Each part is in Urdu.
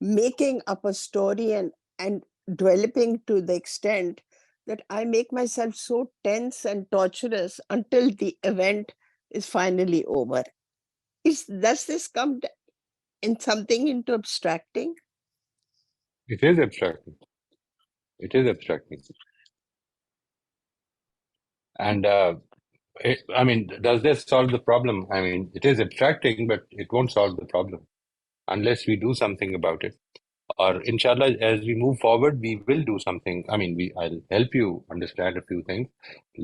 making up a story and developing to the extent that I make myself so tense and torturous until the event is finally over. Does this come in something into abstracting? It is abstracting. It is abstracting. And I mean, does this solve the problem? I mean, it is abstracting, but it won't solve the problem unless we do something about it. Or inshallah, as we move forward, we will do something. I mean, I'll help you understand a few things.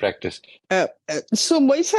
practice. So Moisa,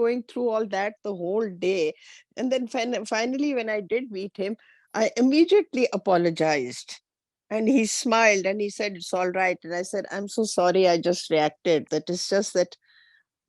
going through all that the whole day, and then finally when I did meet him, I immediately apologized, and he smiled and he said it's all right, and I said I'm so sorry, I just reacted, that it's just that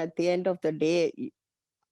at the end of the day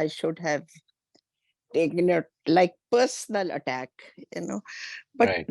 I should have taken it like personal attack, you know. But Right.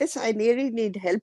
this I really need help,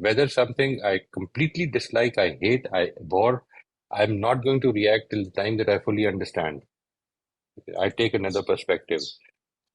whether something I completely dislike, I hate, I abhor, I'm not going to react till the time that I fully understand. I take another perspective.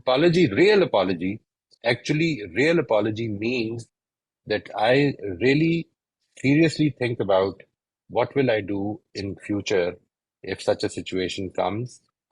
apology, real apology, actually, real apology means that I really seriously think about what will I do in future if such a situation comes.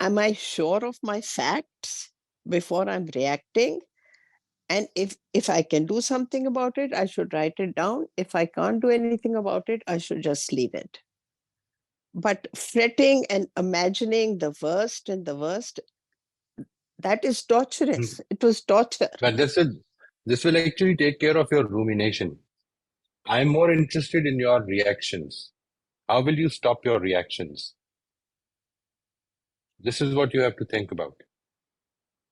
am I sure of my facts before I'm reacting? And if I can do something about it, I should write it down. If I can't do anything about it, I should just leave it. But fretting and imagining the worst and the worst, that is torturous. It was torture. But this will actually take care of your rumination. I'm more interested in your reactions. How will you stop your reactions? This is what you have to think about.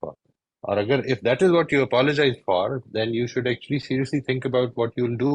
for. Or if that is what you apologize for, then you should actually seriously think about what you'll do.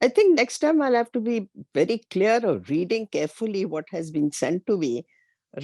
I think next time I'll have to be very clear of reading carefully what has been sent to me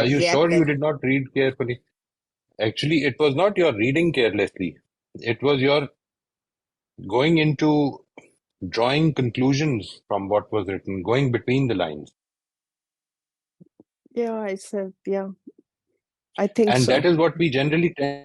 are you sure react. you did not read carefully? Actually, it was not your reading carelessly. It was your going into drawing conclusions from what was written, going between the lines. Yeah, I said, yeah, I think And that so. is what we generally tend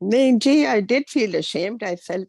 Neji, I did feel ashamed. I felt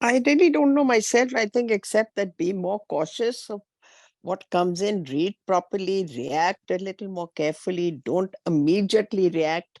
really don't know myself. I think except that be more cautious of what comes in, read properly, react a little more carefully, don't immediately react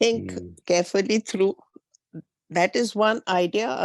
Think carefully through. That is one idea.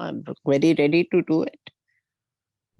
I'm very ready to do it.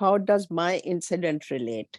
how does my incident relate?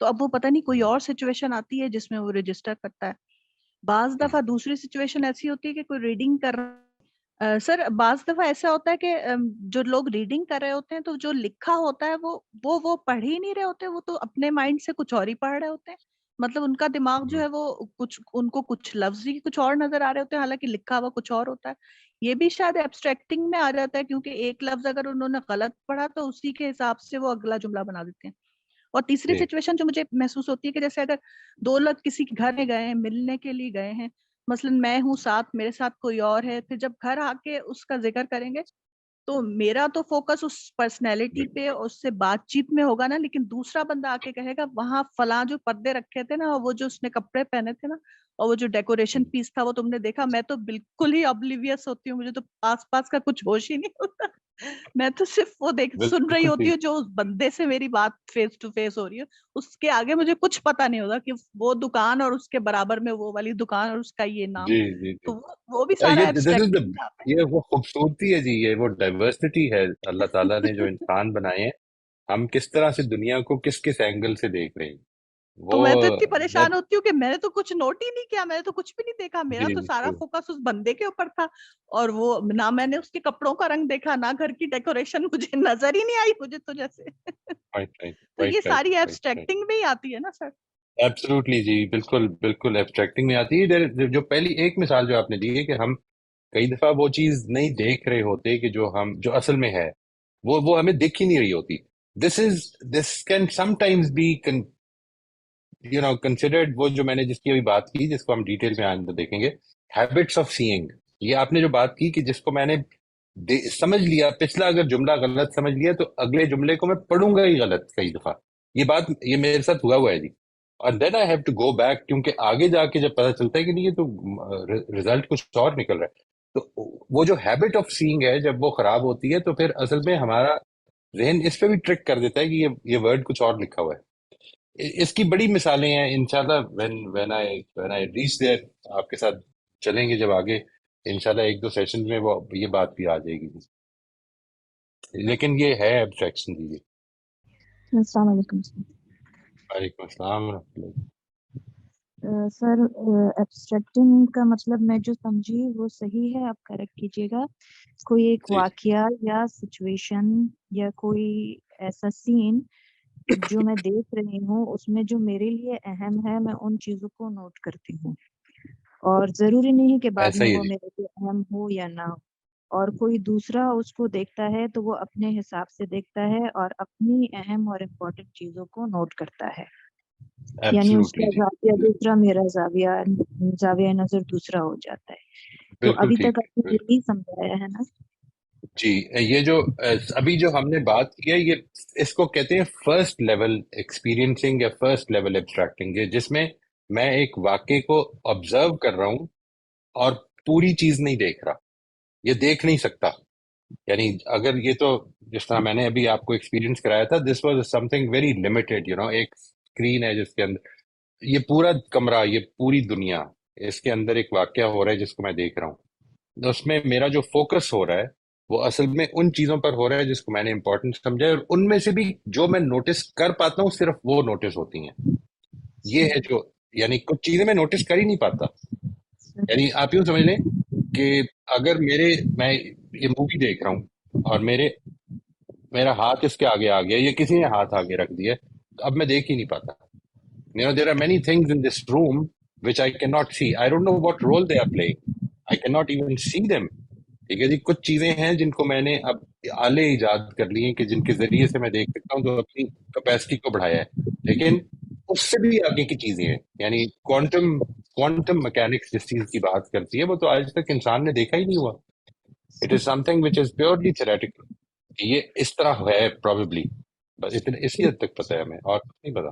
تو اب وہ پتہ نہیں کوئی اور سچویشن آتی ہے جس میں وہ رجسٹر کرتا ہے. بعض دفعہ دوسری سچویشن ایسی ہوتی ہے کہ کوئی ریڈنگ کر رہا سر بعض دفعہ ایسا ہوتا ہے کہ جو لوگ ریڈنگ کر رہے ہوتے ہیں تو جو لکھا ہوتا ہے وہ پڑھ ہی نہیں رہے ہوتے, وہ تو اپنے مائنڈ سے کچھ اور ہی پڑھ رہے ہوتے ہیں. مطلب ان کا دماغ جو ہے وہ ان کو کچھ لفظ ہی کچھ اور نظر آ رہے ہوتے ہیں, حالانکہ لکھا ہوا کچھ اور ہوتا ہے. یہ بھی شاید ایبسٹریکٹنگ میں آ جاتا ہے, کیونکہ ایک لفظ اگر انہوں نے غلط پڑھا تو اسی کے حساب سے وہ اگلا جملہ بنا دیتے ہیں. اور تیسری سچویشن جو مجھے محسوس ہوتی ہے کہ جیسے اگر دو لوگ کسی کے گھر میں گئے ہیں, ملنے کے لیے گئے ہیں, مثلاً میں ہوں ساتھ, میرے ساتھ کوئی اور ہے, پھر جب گھر آ کے اس کا ذکر کریں گے تو میرا تو فوکس اس پرسنالٹی پہ, اس سے بات چیت میں ہوگا نا, لیکن دوسرا بندہ آ کے کہے گا وہاں فلاں جو پردے رکھے تھے نا, اور وہ جو اس نے کپڑے پہنے تھے نا, اور وہ جو ڈیکوریشن پیس تھا وہ تم نے دیکھا. میں تو بالکل ہی ابلیویس ہوتی ہوں, مجھے تو آس پاس کا کچھ ہوش ہی نہیں ہوتا. میں تو صرف وہ سن رہی ہوتی ہوں جو اس بندے سے میری بات فیس ٹو فیس ہو رہی ہے, اس کے آگے مجھے کچھ پتا نہیں ہوتا کہ وہ دکان اور اس کے برابر میں وہ والی دکان اور اس کا یہ نام. جی جی جی. تو وہ بھی سارا یہ ایبسٹریکٹنگ میں آتا ہے. یہ وہ خوبصورتی ہے جی, یہ وہ ڈائیورسٹی ہے اللہ تعالیٰ نے جو انسان بنائے ہیں. ہم کس طرح سے دنیا کو کس کس اینگل سے دیکھ رہے ہیں, تو وہ میں تو اتنی پریشان ہوتی ہوں کہ میں نے تو کچھ نوٹ ہی نہیں کیا, میں نے تو کچھ بھی نہیں دیکھا, میرا جی تو سارا true. فوکس اس بندے کے اوپر تھا. اور وہ نہ میں نے اس کے کپڑوں کا رنگ دیکھا, نہ گھر کی ڈیکوریشن مجھے نظر ہی نہیں آئی مجھے تو جیسے. Right, right, تو یہ right, right, ساری right, right. ایبسٹریکٹنگ میں ہی آتی ہے نا سر. ایبسولوٹلی جی, بالکل بالکل ایبسٹریکٹنگ میں آتی ہے. جو پہلی ایک مثال جو آپ نے دی ہے کہ ہم کئی دفعہ وہ چیز نہیں دیکھ رہے ہوتے کہ جو اصل میں ہے وہ ہمیں دکھ ہی نہیں رہی ہوتی. This can sometimes be considered, وہ جو میں نے جس کی ابھی بات کی, جس کو ہم ڈیٹیل میں آئندہ دیکھیں گے, ہیبٹس آف سیئنگ. یہ آپ نے جو بات کی کہ جس کو میں نے سمجھ لیا, پچھلا اگر جملہ غلط سمجھ لیا تو اگلے جملے کو میں پڑھوں گا ہی غلط کئی دفعہ. یہ میرے ساتھ ہوا ہے جی. اور then I have to go back, کیونکہ آگے جا کے جب پتا چلتا ہے کہ نہیں یہ تو ریزلٹ کچھ اور نکل رہا ہے. تو وہ جو ہیبٹ آف سیئنگ ہے جب وہ خراب ہوتی ہے تو پھر اصل میں ہمارا ذہن اس پہ بھی ٹرک کر دیتا ہے کہ یہ ورڈ کچھ اور لکھا ہوا ہے. اس کی بڑی مثالیں ہیں انشاءاللہ. when I reach there, آپ کے ساتھ چلیں گے جب آگے انشاءاللہ ایک دو سیشن میں وہ یہ بات بھی آ جائے گی. لیکن یہ ہے ایبسٹریکشن دیجیے. السلام علیکم وعلیکم السلام ورحمۃ اللہ. سر. ایبسٹریکٹنگ کا مطلب میں جو سمجھی وہ صحیح ہے, آپ کریکٹ کیجیے گا. کوئی ایک جی واقعہ یا سچویشن یا کوئی ایسا سین جو میں دیکھ رہی ہوں, اس میں جو میرے لیے اہم ہے میں ان چیزوں کو نوٹ کرتی ہوں, اور ضروری نہیں کہ بعد ایسا میں ہی ہے وہ جی. میرے لیے اہم ہو یا نہ ہو. اور کوئی دوسرا اس کو دیکھتا ہے تو وہ اپنے حساب سے دیکھتا ہے اور اپنی اہم اور امپورٹنٹ چیزوں کو نوٹ کرتا ہے. یعنی اس کا ایبسولوٹلی جی, زاویہ دوسرا, میرا زاویہ نظر دوسرا ہو جاتا ہے. تو بالکل ابھی تک ٹھیک. آپ نے یہی سمجھایا ہے نا؟ جی, یہ جو ابھی جو ہم نے بات کی ہے, یہ اس کو کہتے ہیں فرسٹ لیول ایکسپیرینسنگ یا فرسٹ لیول ایبسٹریکٹنگ, جس میں میں ایک واقعے کو آبزرو کر رہا ہوں اور پوری چیز نہیں دیکھ رہا, یہ دیکھ نہیں سکتا. یعنی اگر یہ تو جس طرح میں نے ابھی آپ کو ایکسپیرینس کرایا تھا, this was some thing very limited. ایک اسکرین ہے جس کے اندر یہ پورا کمرہ, یہ پوری دنیا, اس کے اندر ایک واقعہ ہو رہا ہے جس کو میں دیکھ رہا ہوں. اس میں میرا جو فوکس ہو رہا ہے وہ اصل میں ان چیزوں پر ہو رہا ہے جس کو میں نے امپورٹنٹ سمجھا ہے, اور ان میں سے بھی جو میں نوٹس کر پاتا ہوں صرف وہ نوٹس ہوتی ہیں. یہ ہے جو, یعنی کچھ چیزیں میں نوٹس کر ہی نہیں پاتا. یعنی آپ یوں سمجھ لیں کہ اگر میں یہ مووی دیکھ رہا ہوں اور میرا ہاتھ اس کے آگے آ گیا یا کسی نے ہاتھ آگے رکھ دیا, تو اب میں دیکھ ہی نہیں پاتا. there are many things in this room which I cannot see. I don't know what role they are playing. I cannot even see them. ٹھیک ہے جی. کچھ چیزیں ہیں جن کو میں نے اب آلے ایجاد کر لی ہیں کہ جن کے ذریعے سے میں دیکھ سکتا ہوں, جو اپنی کیپیسٹی کو بڑھایا ہے. لیکن اس سے بھی آگے کی چیزیں ہیں, یعنی کوانٹم مکینکس جس چیز کی بات کرتی ہے وہ تو آج تک انسان نے دیکھا ہی نہیں ہوا. It is some thing which is purely theoretical. یہ اس طرح ہے پروبیبلی, بس اسی حد تک پتہ ہے ہمیں, اور کچھ نہیں پتا.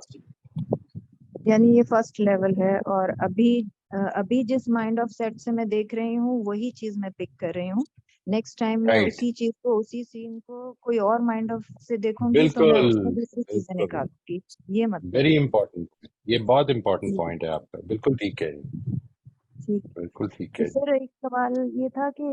یعنی یہ فرسٹ لیول ہے, اور ابھی جس مائنڈ آف سیٹ سے میں دیکھ رہی ہوں وہی چیز میں پک کر رہی ہوں. نیکسٹ ٹائم میں رائٹ, اسی چیز کو, اسی سین کو کوئی اور مائنڈ آف سے دیکھوں گی تو میں بالکل اس میں دوسری چیزیں بالکل, نکالوں گی. یہ مطلب ویری ہے. امپورٹنٹ. یہ بہت امپورٹنٹ جی پوائنٹ ہے آپ کا, بالکل ٹھیک ہے. ٹھیک. بالکل ٹھیک تو ہے. سر ایک سوال یہ تھا کہ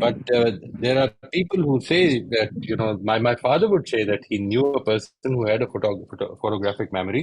but there are people who say that, you know, my father would say that he knew a person who had a photographic memory,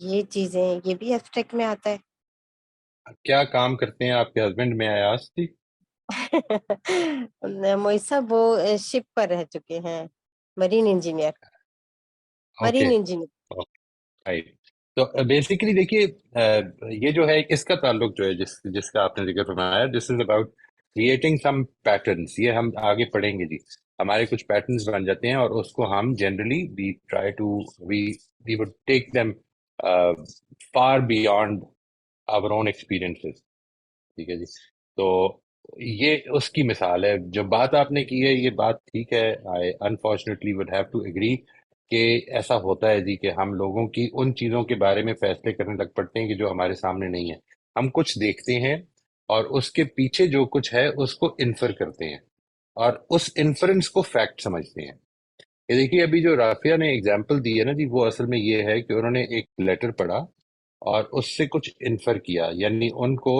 یہ چیزیں یہ بھی ایبسٹریکٹ میں آتا ہے. کیا کام کرتے ہیں آپ کے ہسبینڈ میں آیاز تھی؟ موئز صاحب وہ شپ پر رہ چکے ہیں، Marine engineer. Okay. Marine engineer. تو بیسیکلی دیکھیے یہ جو ہے اس کا تعلق جو ہے جس کا آپ نے ذکر فرمایا، this is about creating some patterns. یہ ہم آگے پڑھیں گے جی. ہمارے کچھ پیٹرنس بن جاتے ہیں اور اس کو ہم generally we try to we would take them for beyond our own experiences. ٹھیک ہے جی. تو یہ اس کی مثال ہے. جو بات آپ نے کی ہے یہ بات ٹھیک ہے. I unfortunately would have to agree کہ ایسا ہوتا ہے جی کہ ہم لوگوں کی ان چیزوں کے بارے میں فیصلے کرنے لگ پڑتے ہیں کہ جو ہمارے سامنے نہیں ہے. ہم کچھ دیکھتے ہیں اور اس کے پیچھے جو کچھ ہے اس کو انفر کرتے ہیں اور اس انفرنس کو فیکٹ سمجھتے ہیں. یہ دیکھیے ابھی جو رافیہ نے اگزامپل دی ہے نا جی، وہ اصل میں یہ ہے کہ انہوں نے ایک لیٹر پڑھا اور اس سے کچھ انفر کیا، یعنی ان کو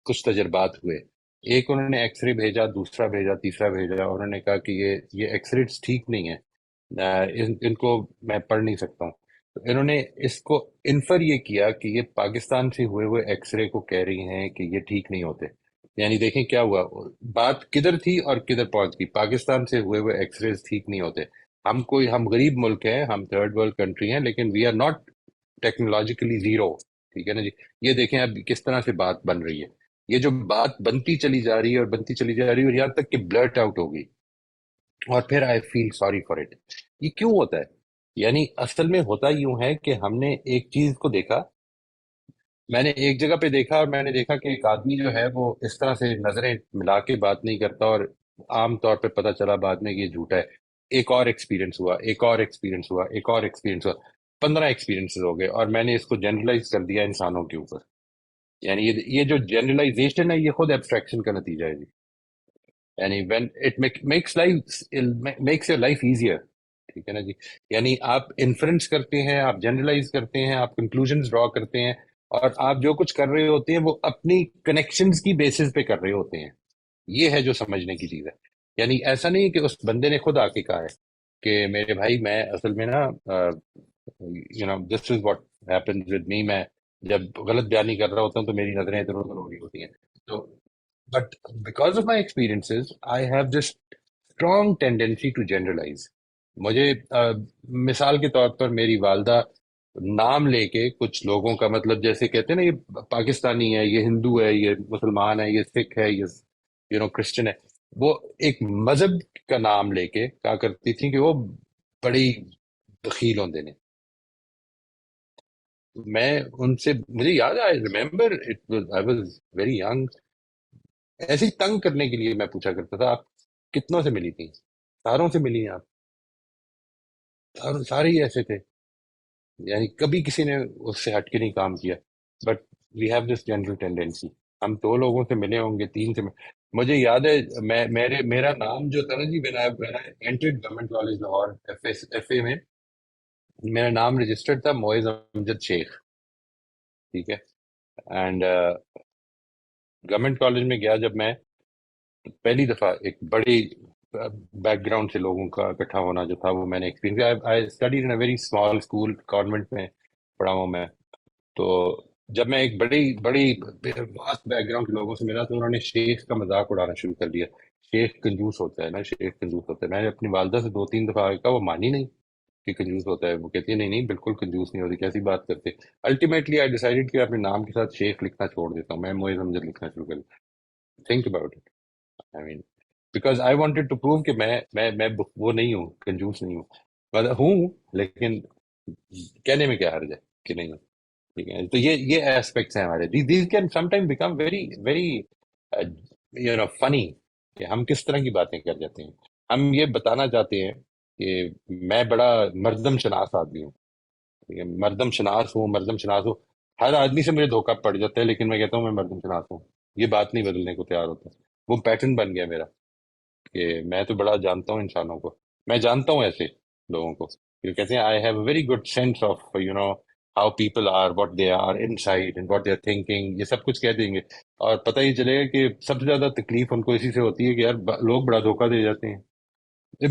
کچھ تجربات ہوئے. ایک انہوں نے ایکس رے بھیجا، دوسرا بھیجا، تیسرا بھیجا. انہوں نے کہا کہ یہ ایکس ریز ٹھیک نہیں ہے، ان کو میں پڑھ نہیں سکتا ہوں. تو انہوں نے اس کو انفر یہ کیا کہ یہ پاکستان سے ہوئے ایکس رے کو کہہ رہی ہیں کہ یہ ٹھیک نہیں ہوتے. یعنی دیکھیں کیا ہوا، بات کدھر تھی اور کدھر پہنچ گئی. پاکستان سے ہوئے ایکس ریز ٹھیک نہیں ہوتے. ہم غریب ملک ہیں، ہم تھرڈ ورلڈ کنٹری ہیں، لیکن we are not technologically zero. ٹھیک ہے نا جی. یہ دیکھیں اب کس طرح سے بات بن رہی ہے. یہ جو بات بنتی چلی جا رہی ہے اور بنتی چلی جا رہی ہے اور یہاں تک کہ بلرٹ آؤٹ ہوگی اور پھر آئی فیل سوری فار اٹ. یہ کیوں ہوتا ہے؟ یعنی اصل میں ہوتا یوں ہے کہ ہم نے ایک چیز کو دیکھا، میں نے ایک جگہ پہ دیکھا اور میں نے دیکھا کہ ایک آدمی جو ہے وہ اس طرح سے نظریں ملا کے بات نہیں کرتا اور عام طور پہ پتہ چلا بعد میں کہ یہ جھوٹا ہے. ایک اور ایکسپیرینس ہوا، ایک اور ایکسپیرینس ہوا، ایک اور ایکسپیرینس ہوا. 15 ایکسپیرینسز ہو گئے اور میں نے اس کو جنرلائز کر دیا انسانوں کے اوپر. یعنی یہ جو جنرلائزیشن ہے یہ خود ایبسٹریکشن کا نتیجہ ہے جی. یعنی when it makes your life easier. ٹھیک ہے نا جی. یعنی آپ انفرنس کرتے ہیں، آپ جنرلائز کرتے ہیں، آپ کنکلوژنز ڈرا کرتے ہیں اور آپ جو کچھ کر رہے ہوتے ہیں وہ اپنی کنیکشنز کی بیسس پہ کر رہے ہوتے ہیں. یہ ہے جو سمجھنے کی چیز ہے. یعنی ایسا نہیں کہ اس بندے نے خود آ کے کہا ہے کہ میرے بھائی میں اصل میں نا this is what happens with me. میں جب غلط بیانی کر رہا ہوتا ہوں تو میری نظریں ادھر ادھر ہو رہی ہوتی ہیں. تو but because of my experiences I have this strong tendency to generalize. مجھے مثال کے طور پر میری والدہ نام لے کے کچھ لوگوں کا مطلب جیسے کہتے ہیں نا یہ پاکستانی ہے، یہ ہندو ہے، یہ مسلمان ہے، یہ سکھ ہے، یہ کرسچن ہے، وہ ایک مذہب کا نام لے کے کہا کرتی تھی کہ وہ بڑی بخیل ہوندے نے. میں ان سے مجھے یاد ہے I remember I was very young. ایسے ہی تنگ کرنے کے لیے میں پوچھا کرتا تھا آپ کتنوں سے ملی تھی؟ ساروں سے ملی ہیں آپ؟ سارے ہی ایسے تھے. یعنی کبھی کسی نے اس سے ہٹ کے نہیں کام کیا. But we have this general tendency. ہم 2 لوگوں سے ملے ہوں گے، 3 سے مجھے یاد ہے میرا نام جو تھا نا جی، entered government college Lahore F A میں میرا نام رجسٹرڈ تھا معز امجد شیخ. ٹھیک ہے. اینڈ گورنمنٹ کالج میں گیا جب میں پہلی دفعہ ایک بڑی بیک گراؤنڈ سے لوگوں کا اکٹھا ہونا جو تھا وہ میں نے experience. I studied in a very small school, convent میں پڑھا ہوں میں. تو جب میں ایک بڑی واسٹ بیک گراؤنڈ کے لوگوں سے ملا تو انہوں نے شیخ کا مذاق اڑانا شروع کر دیا. شیخ کنجوس ہوتا ہے نا، شیخ کنجوس ہوتا ہے. میں نے اپنی والدہ سے 2-3 دفعہ کہا، وہ مانی نہیں کہ کنجوس ہوتا ہے. وہ کہتی ہے نہیں بالکل کنجوس نہیں ہوتی، کیسی بات کرتے. الٹیمیٹلی آئی ڈیسائیڈڈ کہ اپنے نام کے ساتھ شیخ لکھنا چھوڑ دیتا ہوں، میں معز امجد لکھنا شروع کر دیا. Think about it. I mean because I wanted to prove کہ میں وہ نہیں ہوں، کنجوس نہیں ہوں. مطلب ہوں لیکن کہنے میں کیا حرج ہے کہ نہیں ہوں. ٹھیک ہے. تو یہ ایسپیکٹس ہیں ہمارے. These can some time become very very funny کہ ہم کس طرح کی باتیں کر جاتے ہیں. ہم یہ بتانا چاہتے ہیں کہ میں بڑا مردم شناس آدمی ہوں. ٹھیک ہے. مردم شناس ہوں. ہر آدمی سے مجھے دھوکہ پڑ جاتا ہے لیکن میں کہتا ہوں میں مردم شناس ہوں. یہ بات نہیں بدلنے کو تیار ہوتا. وہ پیٹرن بن گیا میرا کہ میں تو بڑا جانتا ہوں انسانوں کو. میں جانتا ہوں ایسے لوگوں کو جو کہتے ہیں I have a very good sense of how people are, what they are inside and what they are thinking. یہ سب کچھ کہہ دیں گے اور پتہ ہی چلے گا کہ سب سے زیادہ تکلیف ان کو اسی سے ہوتی ہے کہ یار لوگ بڑا دھوکہ دے جاتے ہیں.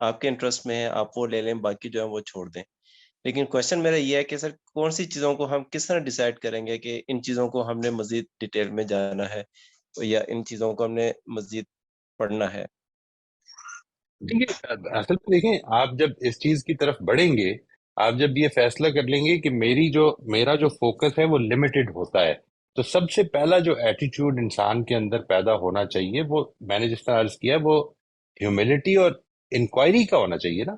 آپ کے انٹرسٹ میں ہے آپ وہ لے لیں، باقی جو ہے وہ چھوڑ دیں. لیکن کوشچن میرا یہ ہے کہ سر کون سی چیزوں کو ہم کس طرح ڈیسائیڈ کریں گے کہ ان چیزوں کو ہم نے مزید ڈیٹیل میں جانا ہے یا ان چیزوں کو ہم نے مزید پڑھنا ہے؟ دیکھیے اصل میں دیکھیں، آپ جب اس چیز کی طرف بڑھیں گے، آپ جب یہ فیصلہ کر لیں گے کہ میرا جو فوکس ہے وہ لمیٹڈ ہوتا ہے، تو سب سے پہلا جو ایٹیٹیوڈ انسان کے اندر پیدا ہونا چاہیے وہ میں نے جس طرح عرض کیا وہ ہیوملٹی اور انکوائری کا ہونا چاہیے نا.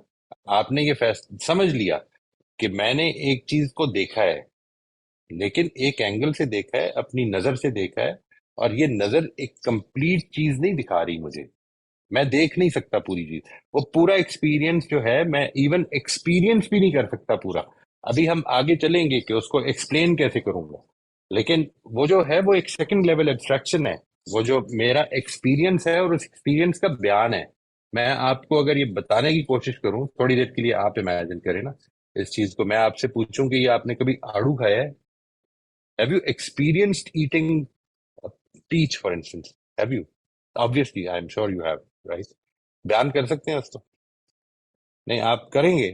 آپ نے یہ سمجھ لیا کہ میں نے ایک چیز کو دیکھا ہے، لیکن ایک اینگل سے دیکھا ہے، اپنی نظر سے دیکھا ہے، اور یہ نظر ایک کمپلیٹ چیز نہیں دکھا رہی مجھے، میں دیکھ نہیں سکتا پوری چیز. وہ پورا ایکسپیرینس جو ہے میں ایون ایکسپیرینس بھی نہیں کر سکتا پورا. ابھی ہم آگے چلیں گے کہ اس کو ایکسپلین کیسے کروں گا، لیکن وہ جو ہے وہ ایک سیکنڈ لیول ایبسٹریکشن ہے. وہ جو میرا ایکسپیرینس ہے اور اس ایکسپیرینس کا بیان ہے. میں آپ کو اگر یہ بتانے کی کوشش کروں تھوڑی دیر کے لیے، آپ امیجن کریں نا اس چیز کو، میں آپ سے پوچھوں کہ یہ آپ نے کبھی آڑو کھایا ہے؟ Have you experienced eating a peach, for instance? Have you? Obviously, I'm sure you have, right? بیان کر سکتے ہیں اس کو؟ نہیں، آپ کریں گے.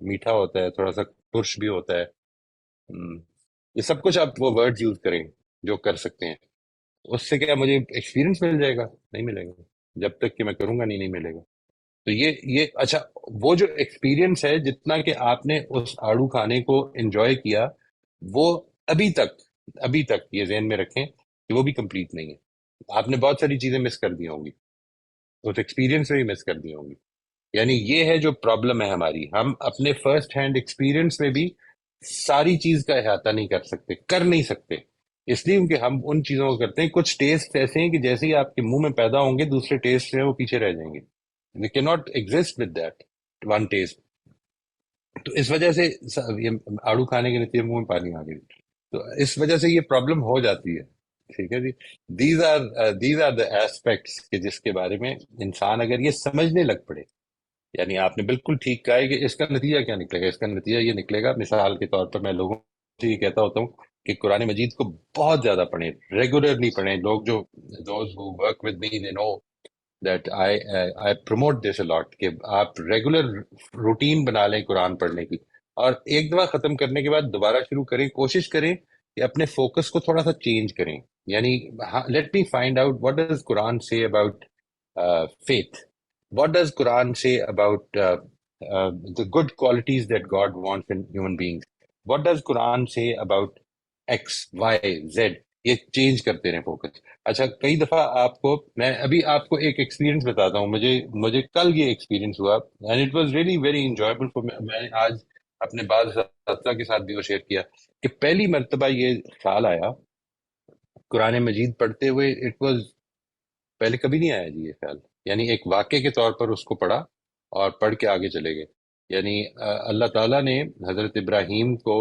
میٹھا ہوتا ہے، تھوڑا سا ترش بھی ہوتا ہے. یہ سب کچھ آپ وہ ورڈ یوز کریں جو کر سکتے ہیں. اس سے کیا مجھے ایکسپیرینس مل جائے گا؟ نہیں ملے گا. جب تک کہ میں کروں گا نہیں ملے گا. تو یہ اچھا، وہ جو ایکسپیرینس ہے جتنا کہ آپ نے اس آڑو کھانے کو انجوائے کیا، وہ ابھی تک یہ ذہن میں رکھیں کہ وہ بھی کمپلیٹ نہیں ہے. آپ نے بہت ساری چیزیں مس کر دی ہوں گی، اس ایکسپیرینس میں بھی مس کر دی ہوں گی. یعنی یہ ہے جو پرابلم ہے ہماری، ہم اپنے فرسٹ ہینڈ ایکسپیرینس میں بھی ساری چیز کا احاطہ نہیں کر نہیں سکتے، اس لیے کیونکہ ہم ان چیزوں کو کرتے ہیں. کچھ ٹیسٹ ایسے ہیں کہ جیسے ہی آپ کے منہ میں پیدا ہوں گے دوسرے ٹیسٹ ہیں وہ پیچھے رہ جائیں گے. We cannot exist with that one taste. تو اس وجہ سے یہ آڑو کھانے کے نتیجے منہ میں پانی آ گئی، تو اس وجہ سے یہ پرابلم ہو جاتی ہے. ٹھیک ہے جی. دیز آر دا ایسپیکٹس کہ جس کے بارے میں انسان اگر یہ سمجھنے لگ پڑے، یعنی آپ نے بالکل ٹھیک کہا ہے کہ اس کا نتیجہ کیا نکلے گا. اس کا نتیجہ یہ نکلے گا، مثال کے طور پر میں لوگوں سے یہ کہتا ہوتا ہوں کہ قرآن مجید کو بہت زیادہ پڑھیں، ریگولرلی پڑھیں. لوگ جو those who work with me they know that I promote this a lot کہ آپ ریگولر روٹین بنا لیں قرآن پڑھنے کی، اور ایک دفعہ ختم کرنے کے بعد دوبارہ شروع کریں. کوشش کریں کہ اپنے فوکس کو تھوڑا سا چینج کریں. یعنی let me find out what does Quran say about faith, what does Quran say about the good qualities that God wants in human beings, what does Quran say about X, Y, Z. یہ چینج کرتے رہیں فوکس. اچھا، کئی دفعہ آپ کو میں ابھی آپ کو ایک ایکسپیرینس بتاتا ہوں. مجھے کل یہ ایکسپیرینس ہوا and it was really very enjoyable for me. میں نے آج اپنے بعض اساتذہ کے ساتھ بھی وہ شیئر کیا کہ پہلی مرتبہ یہ خیال آیا قرآن مجید پڑھتے ہوئے. اٹ واز پہلے کبھی نہیں آیا جی یہ خیال. یعنی ایک واقعے کے طور پر اس کو پڑھا اور پڑھ کے آگے چلے گئے. یعنی اللہ تعالیٰ نے حضرت ابراہیم کو،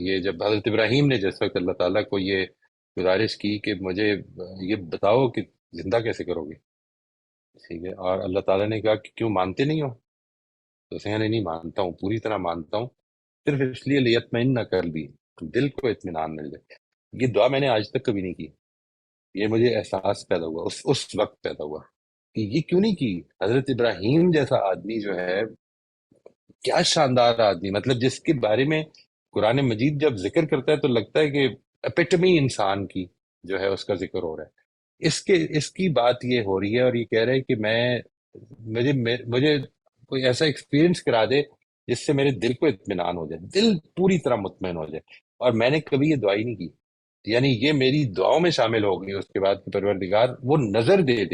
یہ جب حضرت ابراہیم نے جس وقت اللہ تعالیٰ کو یہ گزارش کی کہ مجھے یہ بتاؤ کہ زندہ کیسے کرو گے، ٹھیک ہے، اور اللہ تعالیٰ نے کہا کہ کیوں مانتے نہیں ہو؟ تو اس نے نہیں مانتا ہوں، پوری طرح مانتا ہوں، صرف اس لیے لیطمئن قلبی، دل کو اطمینان مل جائے. یہ دعا میں نے آج تک کبھی نہیں کی. یہ مجھے احساس پیدا ہوا اس وقت پیدا ہوا کہ یہ کیوں نہیں کی. حضرت ابراہیم جیسا آدمی جو ہے، کیا شاندار آدمی، مطلب جس کے بارے میں قرآن مجید جب ذکر کرتا ہے تو لگتا ہے کہ اپیٹمی انسان کی جو ہے اس کا ذکر ہو رہا ہے. اس کی بات یہ ہو رہی ہے اور یہ کہہ رہے کہ مجھے کوئی ایسا ایکسپیرینس کرا دے جس سے میرے دل کو اطمینان ہو جائے، دل پوری طرح مطمئن ہو جائے. اور میں نے کبھی یہ دعا ہی نہیں کی. یعنی یہ میری دعاؤں میں شامل ہو گئی اس کے بعد کہ پروردگار وہ نظر دے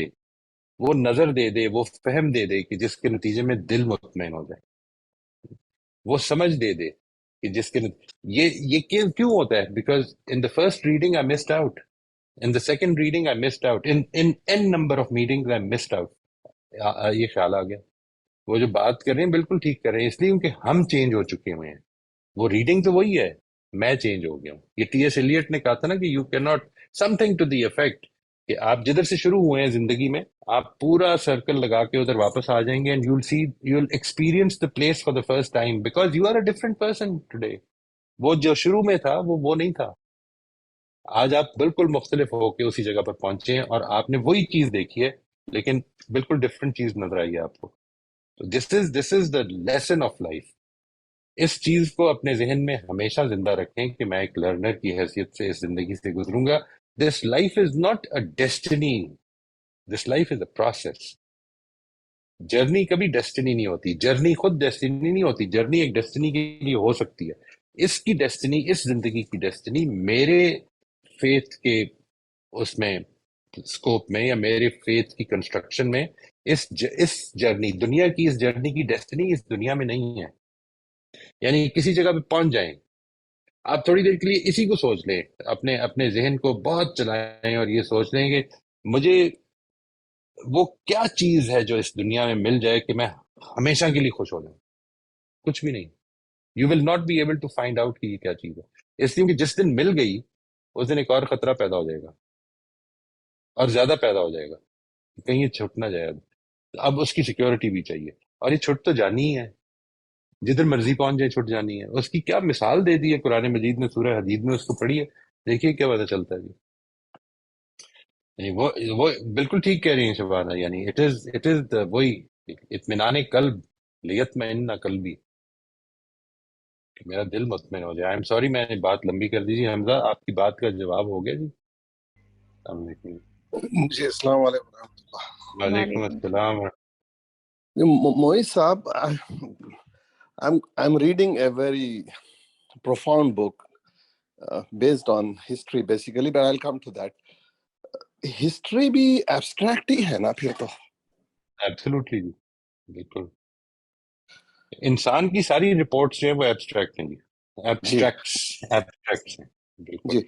دے، وہ فہم دے دے کہ جس کے نتیجے میں دل مطمئن ہو جائے، وہ سمجھ دے کہ جس کے یہ کیوں ہوتا ہے. Because in the first reading I missed out, in the second reading I missed out, in number of meetings I missed out. یہ خیال آ گیا. وہ جو بات کر رہے ہیں بالکل ٹھیک کر رہے ہیں، اس لیے کیونکہ ہم چینج ہو چکے ہوئے ہیں. وہ ریڈنگ تو وہی ہے، میں چینج ہو گیا ہوں. یہ ٹی ایس ایلیٹ نے کہا تھا نا کہ you can not something to the effect کہ آپ جدھر سے شروع ہوئے ہیں زندگی میں آپ پورا سرکل لگا کے ادھر واپس آ جائیں گے and you will experience the place for the first time because you are a different person today. وہ جو شروع میں تھا وہ نہیں تھا. آج آپ بالکل مختلف ہو کے اسی جگہ پر پہنچے ہیں اور آپ نے وہی چیز دیکھی ہے لیکن بالکل ڈفرنٹ چیز نظر آئی ہے آپ کو. تو دس is the lesson of life. اس چیز کو اپنے ذہن میں ہمیشہ زندہ رکھیں کہ میں ایک لرنر کی حیثیت سے اس زندگی سے گزروں گا. This life is not a destiny, this life is a process. Journey کبھی ڈیسٹنی نہیں ہوتی, جرنی خود ڈیسٹنی نہیں ہوتی, جرنی ایک ڈیسٹنی کے لیے ہو سکتی ہے. اس کی ڈیسٹنی, اس زندگی کی ڈیسٹنی میرے فیتھ کے اس میں اسکوپ میں یا میرے فیتھ کی کنسٹرکشن میں اس جرنی, دنیا کی اس جرنی کی ڈیسٹنی اس دنیا میں نہیں ہے. یعنی کسی جگہ پہ پہنچ جائیں, آپ تھوڑی دیر کے لیے اسی کو سوچ لیں, اپنے ذہن کو بہت چلائیں اور یہ سوچ لیں کہ مجھے وہ کیا چیز ہے جو اس دنیا میں مل جائے کہ میں ہمیشہ کے لیے خوش ہو جاؤں. کچھ بھی نہیں. You will not be able to find out کہ یہ کیا چیز ہے, اس لیے کہ جس دن مل گئی اس دن ایک اور خطرہ پیدا ہو جائے گا, اور زیادہ پیدا ہو جائے گا, کہیں یہ چھٹ نہ جائے. اب اس کی سیکیورٹی بھی چاہیے, اور یہ چھٹ تو جانی ہی ہے, جدھر مرضی پہنچ جائے چھٹ جانی ہے. اس کی کیا مثال دے دی ہے قرآن مجید میں, سورہ حدید میں, اس کو پڑھیے, دیکھیے کیا پتہ چلتا ہے. جی وہ بالکل ٹھیک کہہ رہی ہیں شبانہ. یعنی اٹ از وہی اطمینان قلب, لیطمئن قلبی, کہ میرا دل مطمئن ہو جائے. آئی ایم سوری میں نے بات لمبی کر دی. جی حمزہ, آپ کی بات کا جواب ہو گیا. جی السلام علیکم. جی السلام علیکم ورحمۃ اللہ. وعلیکم السلام. Moiz Saab, I'm reading a very profound book based on history basically, but I'll come to that. History بھی abstract ہی ہے نا پھر تو. ایبسولوٹلی جی, بالکل. انسان کی ساری رپورٹس جو ہیں وہ ایبسٹریکٹ ہیں. جی ایبسٹریکٹس ہیں, بالکل. جی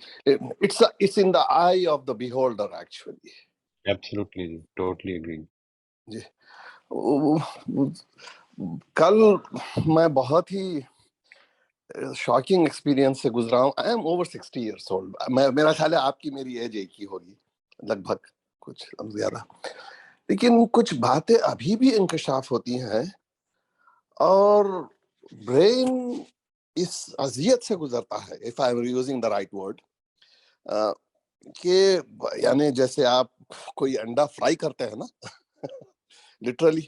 it's in the eye of the beholder actually. Absolutely جی, ٹوٹلی ایگری. جی کل میں بہت ہی شاکنگ ایکسپیرینس سے گزرا ہوں. I am over 60 years old. میرا خیال ہے آپ کی میری ایج ایک ہی ہوگی لگ بھگ, کچھ زیادہ. لیکن کچھ باتیں ابھی بھی انکشاف ہوتی ہیں اور برین اس اذیت سے گزرتا ہے, if I am using the right word, کہ یعنی جیسے آپ کوئی انڈا فرائی کرتے ہیں نا, لٹرلی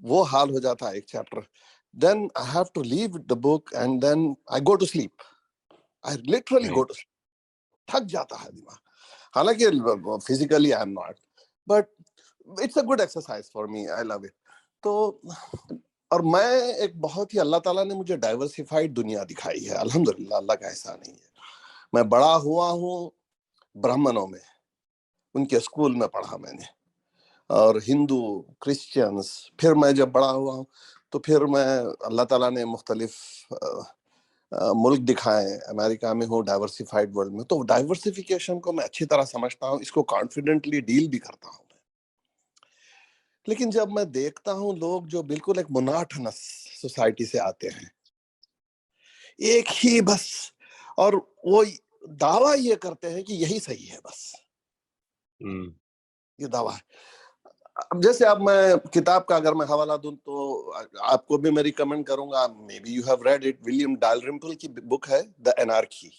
وہ حال ہو جاتا ہے ایک chapter. Then I have to leave the book and then I go to sleep. I literally go to sleep. تھک جاتا ہے دماغ. حالانکہ physically I am not, but it's a good exercise for me. I love it. تو اور میں ایک بہت ہی, اللہ تعالیٰ نے مجھے ڈائیورسفائڈ دنیا دکھائی ہے الحمدللہ, اللہ کا احسان نہیں ہے. میں بڑا ہوا ہوں برہمنوں میں, ان کے اسکول میں پڑھا میں نے, اور ہندو, کرسچنس. پھر میں جب بڑا ہوا ہوں تو پھر میں, اللہ تعالیٰ نے مختلف ملک دکھائے. امریکہ میں ہوں, ڈائیورسفائڈ ورلڈ میں, تو ڈائیورسفیکیشن کو میں اچھی طرح سمجھتا ہوں, اس کو کانفیڈنٹلی ڈیل بھی کرتا ہوں میں. لیکن جب میں دیکھتا ہوں لوگ جو بالکل ایک موناٹنس سوسائٹی سے آتے ہیں, ایک ہی بس, اور وہ دعویٰ یہ کرتے ہیں کہ یہی صحیح ہے بس, یہ دعویٰ ہے. اب جیسے اب میں کتاب کا اگر میں حوالہ دوں تو آپ کو بھی میں ریکمینڈ کروں گا, may be you have read it, William Dalrymple کی بک ہے the anarchy.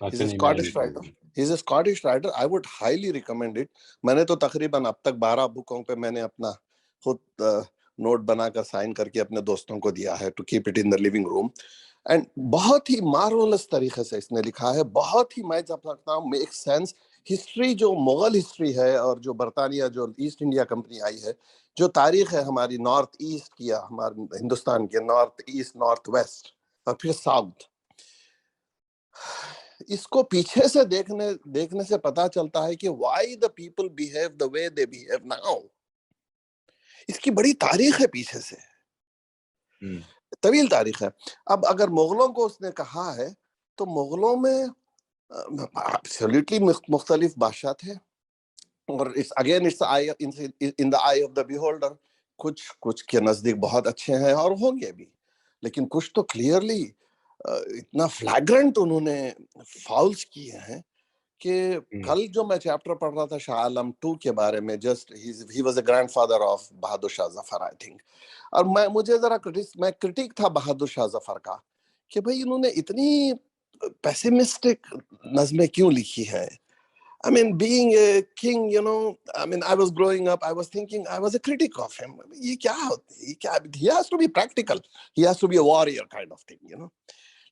He's a Scottish writer. He's a Scottish writer. I would highly recommend it. میں نے تو تقریباً اب تک 12 بکوں پہ میں نے اپنا خود نوٹ بنا کر سائن کر کے اپنے دوستوں کو دیا ہے, to keep it in the living room. And بہت ہی مارولس طریقے سے اس نے لکھا ہے, بہت ہی, میں جب سکتا ہوں میک سینس. ہسٹری جو مغل ہسٹری ہے اور جو برطانیہ, جو ایسٹ انڈیا کمپنی آئی ہے, جو تاریخ ہے ہماری نارتھ ایسٹ کی, ہمارے ہندوستان کے نارتھ ایسٹ, نارتھ ویسٹ اور پھر ساؤتھ, اس کو پیچھے سے دیکھنے سے پتا چلتا ہے کہ why the people behave the way they behave now. اس کی بڑی تاریخ ہے پیچھے سے, طویل تاریخ ہے. اب اگر مغلوں کو اس نے کہا ہے تو مغلوں میں absolutely مختلف بادشاہ تھے, اور again it's in the eye of the beholder. کچھ کے نزدیک بہت اچھے ہیں اور ہوں گے بھی, لیکن کچھ تو کلیئرلی اتنا فلیگرنٹ انہوں نے فاؤلز کیے ہیں کہ کل جو میں چیپٹر پڑھ رہا تھا شاہ عالم 2 کے بارے میں, just he was a grand father of Bahadur Shah Zafar I think, اور مجھے ذرا میں کرٹیک تھا بہادر شاہ ظفر کا کہ بھائی انہوں نے اتنی پیسیمسٹک نظمیں کیوں لکھی ہیں. I mean, being a king, you know, I mean, I was growing up, I was thinking, I was a critic of him. He has to be practical. He has to be a warrior kind of thing, you know.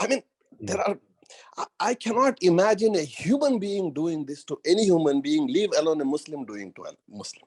I mean, I cannot imagine a human being doing this to any human being, leave alone a Muslim doing to a Muslim.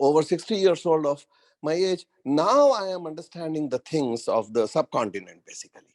over 60 years old of my age, now I am understanding the things of the subcontinent basically.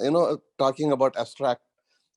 you know, talking about abstract.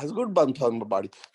has good bumps on my body.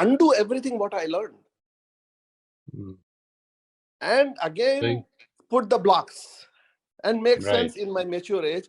undo everything what I learned and again put the blocks and make sense in my mature age.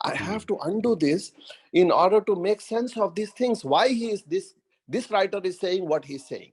I have to undo this in order to make sense of these things. Why he is this writer is saying what he is saying.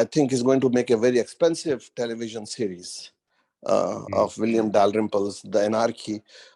I think is going to make a very expensive television series of William Dalrymple's The Anarchy.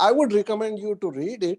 I would recommend you to read it,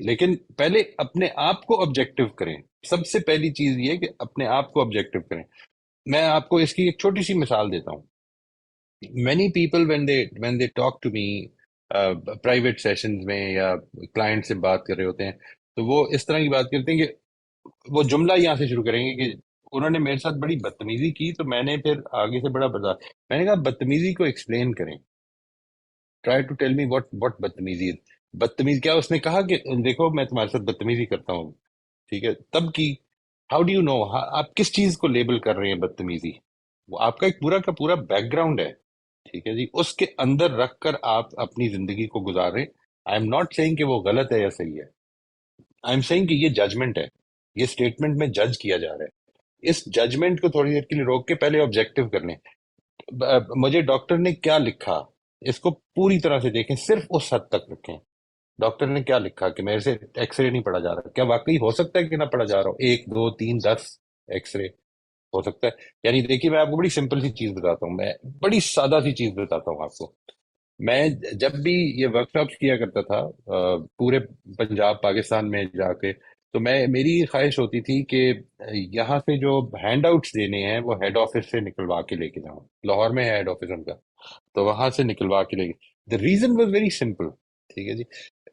لیکن پہلے اپنے آپ کو آبجیکٹو کریں. سب سے پہلی چیز یہ کہ اپنے آپ کو آبجیکٹو کریں. میں آپ کو اس کی ایک چھوٹی سی مثال دیتا ہوں. many people when they talk to me private sessions میں یا کلائنٹ سے بات کر رہے ہوتے ہیں تو وہ اس طرح کی بات کرتے ہیں کہ وہ جملہ یہاں سے شروع کریں گے کہ انہوں نے میرے ساتھ بڑی بدتمیزی کی تو میں نے پھر آگے سے بڑا برداشت. میں نے کہا بدتمیزی کو ایکسپلین کریں. Try to tell me what بدتمیزی. بدتمیزی کیا اس نے کہا کہ دیکھو میں تمہارے ساتھ بدتمیزی کرتا ہوں, ٹھیک ہے, تب کی ہاؤ ڈو یو نو, آپ کس چیز کو لیبل کر رہے ہیں بدتمیزی. وہ آپ کا ایک پورا کا پورا بیک گراؤنڈ ہے, ٹھیک ہے جی, اس کے اندر رکھ کر آپ اپنی زندگی کو گزار رہے ہیں. آئی ایم ناٹ سیئنگ کہ وہ غلط ہے یا صحیح ہے, آئی ایم سیئنگ کہ یہ ججمنٹ ہے, یہ اسٹیٹمنٹ میں جج کیا جا رہا ہے. اس ججمنٹ کو تھوڑی دیر کے لیے روک کے پہلے آبجیکٹو کر لیں. مجھے ڈاکٹر نے کیا لکھا اس کو پوری طرح سے دیکھیں, صرف اس حد تک رکھیں. ڈاکٹر نے کیا لکھا کہ میرے سے ایکس رے نہیں پڑھا جا رہا, کیا واقعی ہو سکتا ہے کہ نہ پڑھا جا رہا ہو, 1 2 3 10 ایکس رے ہو سکتا ہے. یعنی دیکھیے میں آپ کو بڑی سمپل سی چیز بتاتا ہوں, میں بڑی سادہ سی چیز بتاتا ہوں آپ کو. میں جب بھی یہ ورک شاپس کیا کرتا تھا پورے پنجاب پاکستان میں جا کے, تو میری خواہش ہوتی تھی کہ یہاں سے جو ہینڈ آؤٹس دینے ہیں وہ ہیڈ آفس سے نکلوا کے لے کے جاؤں. لاہور میں ہے ہیڈ آفس ان کا, تو وہاں سے نکلوا کے لے کے. The reason was very simple, ٹھیک ہے جی,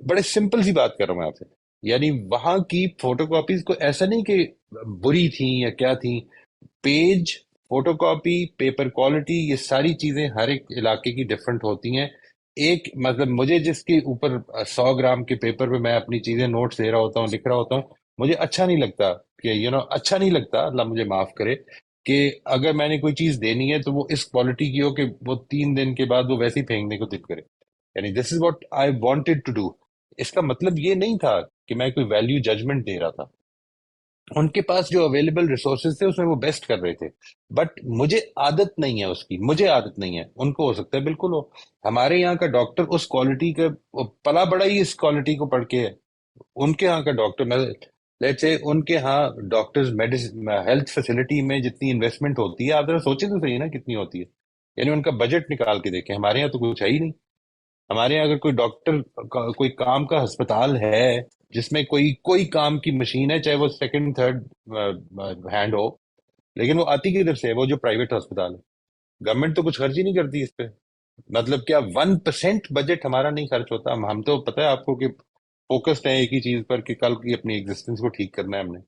بڑے سمپل سی بات کر رہا ہوں میں آپ سے. یعنی وہاں کی فوٹو کاپیز کو ایسا نہیں کہ بری تھیں یا کیا تھیں, page, photo copy, paper quality, یہ ساری چیزیں ہر ایک علاقے کی ڈفرنٹ ہوتی ہیں. ایک مطلب مجھے جس کے اوپر 100 گرام کے پیپر پہ میں اپنی چیزیں نوٹس دے رہا ہوتا ہوں, لکھ رہا ہوتا ہوں, مجھے اچھا نہیں لگتا کہ اچھا نہیں لگتا, اللہ مجھے معاف کرے, کہ اگر میں نے کوئی چیز دینی ہے تو وہ اس کوالٹی کی ہو کہ وہ 3 دن کے بعد وہ ویسے ہی پھینکنے کو دل کرے. یعنی this is what I wanted to do. اس کا مطلب یہ نہیں تھا کہ میں کوئی ویلیو ججمنٹ دے رہا تھا. ان کے پاس جو اویلیبل ریسورسز تھے اس میں وہ بیسٹ کر رہے تھے, بٹ مجھے عادت نہیں ہے اس کی, مجھے عادت نہیں ہے, ان کو ہو سکتا ہے بالکل ہو. ہمارے یہاں کا ڈاکٹر اس کوالٹی کا پلا بڑا ہی اس کوالٹی کو پڑھ کے ہے. ان کے یہاں کا ڈاکٹر, میں لیٹس سے ان کے ہاں ڈاکٹرز ہیلتھ فیسلٹی میں جتنی انویسٹمنٹ ہوتی ہے, آپ ذرا سوچیں تو صحیح نا کتنی ہوتی ہے. یعنی ان کا بجٹ نکال کے دیکھیں, ہمارے یہاں تو کچھ ہے ہی نہیں. ہمارے یہاں اگر کوئی ڈاکٹر کوئی کام کا ہسپتال ہے جس میں کوئی کام کی مشین ہے, چاہے وہ 2nd 3rd ہینڈ ہو, لیکن وہ آتی کدھر سے ہے, وہ جو پرائیویٹ ہسپتال ہے. گورنمنٹ تو کچھ خرچ ہی نہیں کرتی اس پہ. مطلب کیا 1% بجٹ ہمارا نہیں خرچ ہوتا. ہم تو پتہ ہے آپ کو کہ فوکسڈ ہیں ایک ہی چیز پر کہ کل کی اپنی ایگزسٹنس کو ٹھیک کرنا ہے ہم نے.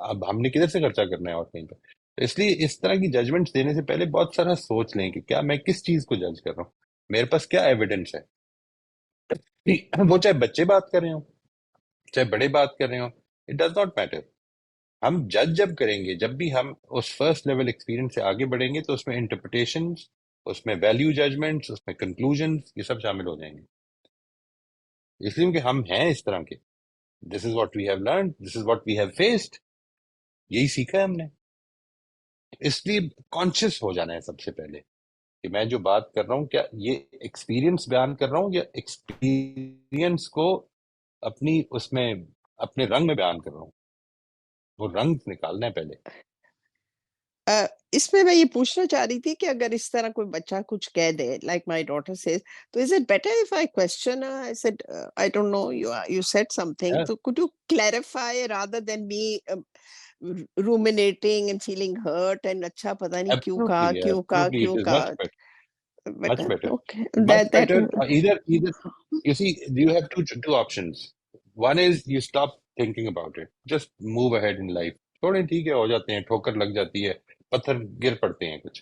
اب ہم نے کدھر سے خرچہ کرنا ہے اور کہیں پہ. اس لیے اس طرح کی ججمنٹس دینے سے پہلے بہت سارا سوچ لیں کہ کیا میں کس چیز کو جج کر رہا ہوں, میرے پاس کیا ایویڈنس ہے. وہ چاہے بچے بات کر رہے ہوں, چاہے بڑے بات کر رہے ہوں, اٹ ڈز ناٹ میٹر. ہم جج جب کریں گے, جب بھی ہم اس فرسٹ لیول ایکسپیرینس سے آگے بڑھیں گے, تو اس میں انٹرپریٹیشنز, اس میں ویلیو ججمنٹس, اس میں کنکلوژنز, یہ سب شامل ہو جائیں گے. اس لیے کہ ہم ہیں اس طرح کے. This is what we have learned, this is what we have faced, یہی سیکھا ہے ہم نے. اس لیے کانشیس ہو جانا ہے سب سے پہلے کہ میں جو بات کر رہا ہوں کیا یہ ایکسپیرینس بیان کر رہا ہوں یا ایکسپیرینس کو اپنی اس میں اپنے رنگ میں بیان کر رہا ہوں. وہ رنگ نکالنا ہے پہلے. اس میں یہ پوچھنا چاہ رہی تھی کہ اگر اس طرح کوئی بچہ کچھ کہہ دے, لائک مائی ڈاٹر سیز, تو is it better if I question her? I said, I don't know, you said something, Yeah, so could you clarify rather than me ruminating and feeling hurt and اچھا پتہ نہیں کیوں کہا absolutely, کیوں کہا absolutely. It کیوں is کہا. much better, much Better, better, okay, much that better. Either you see, you have two options. One is you stop thinking about it, just move ahead in life. تھوڑے ٹھیک ہے, ہو جاتے ہیں, ٹھوکر لگ جاتی ہے, پتھر گر پڑتے ہیں, کچھ